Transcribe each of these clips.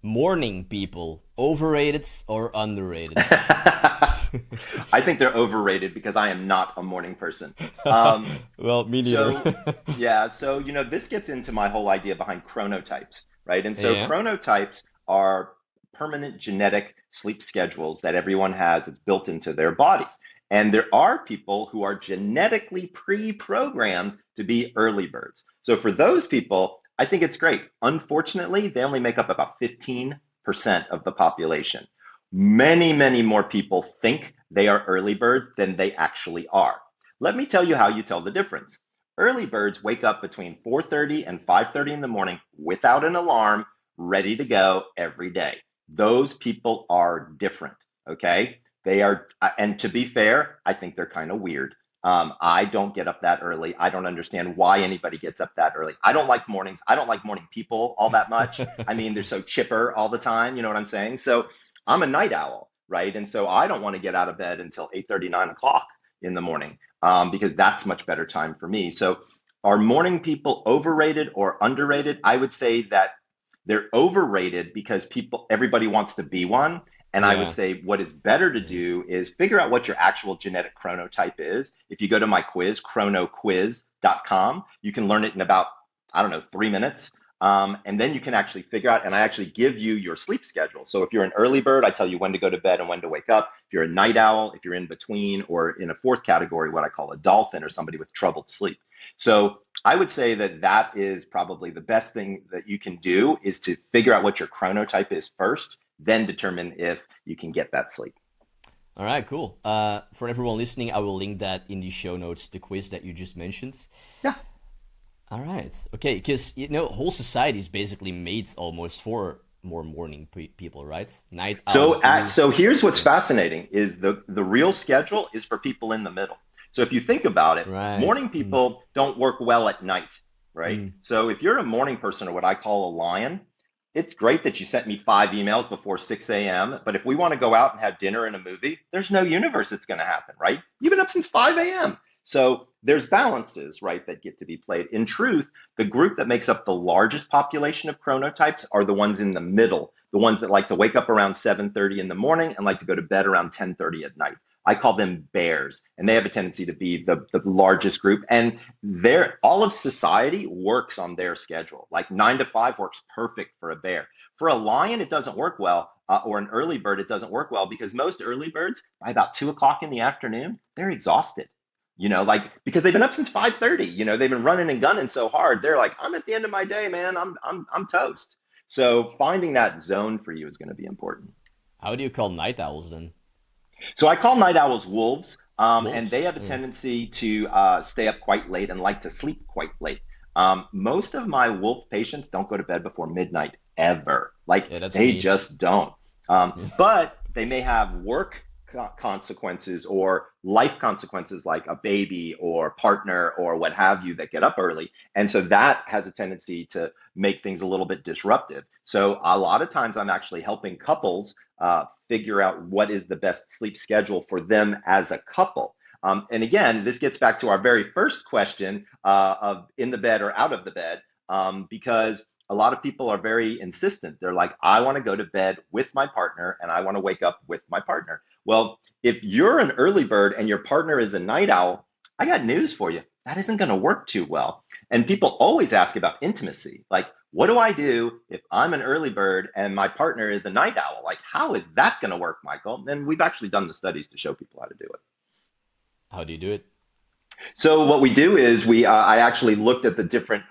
Morning people, overrated or underrated? I think they're overrated because I am not a morning person. Um, Well, me neither. so yeah, so this gets into my whole idea behind chronotypes, right? And so Yeah. chronotypes are permanent genetic sleep schedules that everyone has. It's built into their bodies. And there are people who are genetically pre-programmed to be early birds. So for those people, I think it's great. Unfortunately, they only make up about 15% of the population. Many, many more people think they are early birds than they actually are. Let me tell you how you tell the difference. Early birds wake up between 4:30 and 5:30 in the morning without an alarm, ready to go every day. Those people are different, okay? They are, and to be fair, I think they're kind of weird. I don't get up that early. I don't understand why anybody gets up that early. I don't like mornings. I don't like morning people all that much. I mean, they're so chipper all the time. You know what I'm saying? So I'm a night owl, right? And so I don't want to get out of bed until 8:30, 9 o'clock in the morning, because that's much better time for me. So are morning people overrated or underrated? I would say that they're overrated because everybody wants to be one. And I would Yeah. say what is better to Mhm. do is figure out what your actual genetic chronotype is. If you go to my quiz, chronoquiz.com, you can learn it in about, I don't know, 3 minutes. And then you can actually figure out, and I actually give you your sleep schedule. So if you're an early bird, I tell you when to go to bed and when to wake up. If you're a night owl, if you're in between, or in a fourth category, what I call a dolphin or somebody with troubled sleep. So I would say that that is probably the best thing that you can do is to figure out what your chronotype is first, then determine if you can get that sleep. All right, cool. For everyone listening, I will link that in the show notes, the quiz that you just mentioned. Yeah. All right. Okay, because whole society is basically made almost for more morning people, right? Night owls do. So here's what's Yeah. fascinating is the real schedule is for people in the middle. So if you think about it, Right. morning people don't work well at night, right? Mm. So if you're a morning person or what I call a lion, it's great that you sent me 5 emails before 6 a.m. But if we want to go out and have dinner and a movie, there's no universe it's going to happen, right? You've been up since 5 a.m. So there's balances, right, that get to be played. In truth, the group that makes up the largest population of chronotypes are the ones in the middle, the ones that like to wake up around 7:30 in the morning and like to go to bed around 10:30 at night. I call them bears, and they have a tendency to be the largest group. And all of society works on their schedule. Like 9 to 5 works perfect for a bear. For a lion, it doesn't work well, or an early bird, it doesn't work well because most early birds, by about 2 o'clock in the afternoon, they're exhausted. Like because they've been up since 5:30. They've been running and gunning so hard. They're like, I'm at the end of my day, man. I'm toast. So finding that zone for you is going to be important. How do you call night owls then? So I call night owls wolves, and they Wolves? have a Yeah. tendency to stay up quite late and like to sleep quite late. Most of my wolf patients don't go to bed before midnight ever. Like Yeah, that's they me. just don't. That's me. But they may have work consequences or life consequences like a baby or partner or what have you that get up early. And so that has a tendency to make things a little bit disruptive. So a lot of times I'm actually helping couples figure out what is the best sleep schedule for them as a couple. And again, this gets back to our very first question of in the bed or out of the bed, because a lot of people are very insistent. They're like, I want to go to bed with my partner and I want to wake up with my partner. Well, if you're an early bird and your partner is a night owl, I got news for you. That isn't going to work too well. And people always ask about intimacy. Like, what do I do if I'm an early bird and my partner is a night owl? Like, how is that going to work, Michael? And we've actually done the studies to show people how to do it. How do you do it? So what we do is I actually looked at the different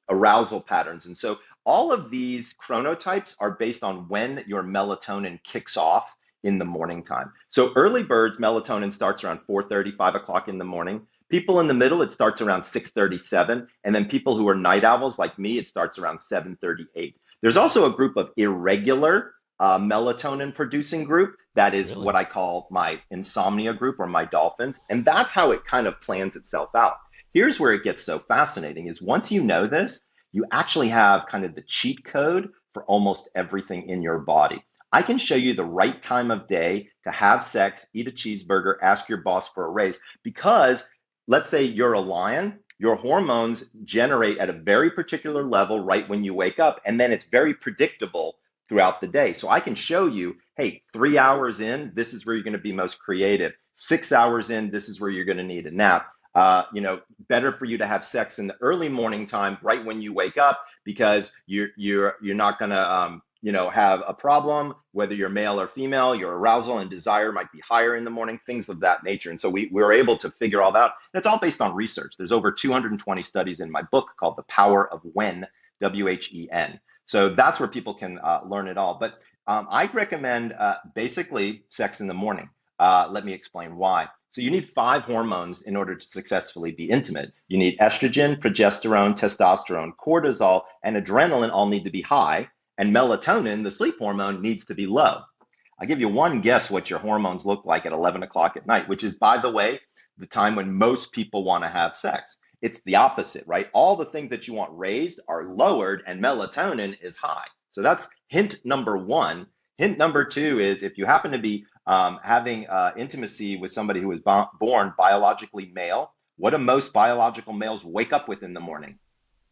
arousal patterns, and so all of these chronotypes are based on when your melatonin kicks off in the morning time. So early birds, melatonin starts around 4:30, 5 o'clock in the morning. People in the middle, it starts around 6:37, and then people who are night owls like me, it starts around 7:38. There's also a group of irregular melatonin producing group that is Really? what I call my insomnia group or my dolphins. And that's how it kind of plans itself out. Here's where it gets so fascinating is once you know this, you actually have kind of the cheat code for almost everything in your body. I can show you the right time of day to have sex, eat a cheeseburger, ask your boss for a raise, because let's say you're a lion, your hormones generate at a very particular level right when you wake up, and then it's very predictable throughout the day. So I can show you, hey, 3 hours in, this is where you're going to be most creative. 6 hours in, this is where you're going to need a nap. Better for you to have sex in the early morning time, right when you wake up, because you're not going to have a problem, whether you're male or female. Your arousal and desire might be higher in the morning, things of that nature. And so we were able to figure all that out. It's all based on research. There's over 220 studies in my book called The Power of When, WHEN. So that's where people can learn it all. But I recommend basically sex in the morning. Let me explain why. So you need 5 hormones in order to successfully be intimate. You need estrogen, progesterone, testosterone, cortisol, and adrenaline all need to be high. And melatonin, the sleep hormone, needs to be low. I'll give you one guess what your hormones look like at 11 o'clock at night, which is, by the way, the time when most people want to have sex. It's the opposite, right? All the things that you want raised are lowered and melatonin is high. So that's hint number 1. Hint number 2 is if you happen to be having intimacy with somebody who was born biologically male, what do most biological males wake up with in the morning?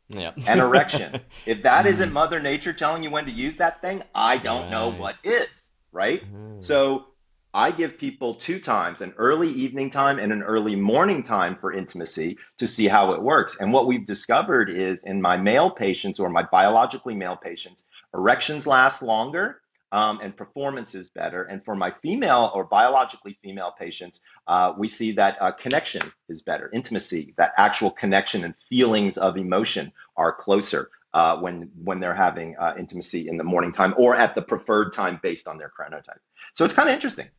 Yeah. An erection. If that isn't Mother Nature telling you when to use that thing, I don't know what is, right? So I give people 2 times, an early evening time and an early morning time for intimacy to see how it works. And what we've discovered is in my male patients or my biologically male patients, erections last longer. And performance is better. And for my female or biologically female patients, we see that connection is better, intimacy, that actual connection and feelings of emotion are closer when they're having intimacy in the morning time or at the preferred time based on their chronotype. So it's kind of interesting.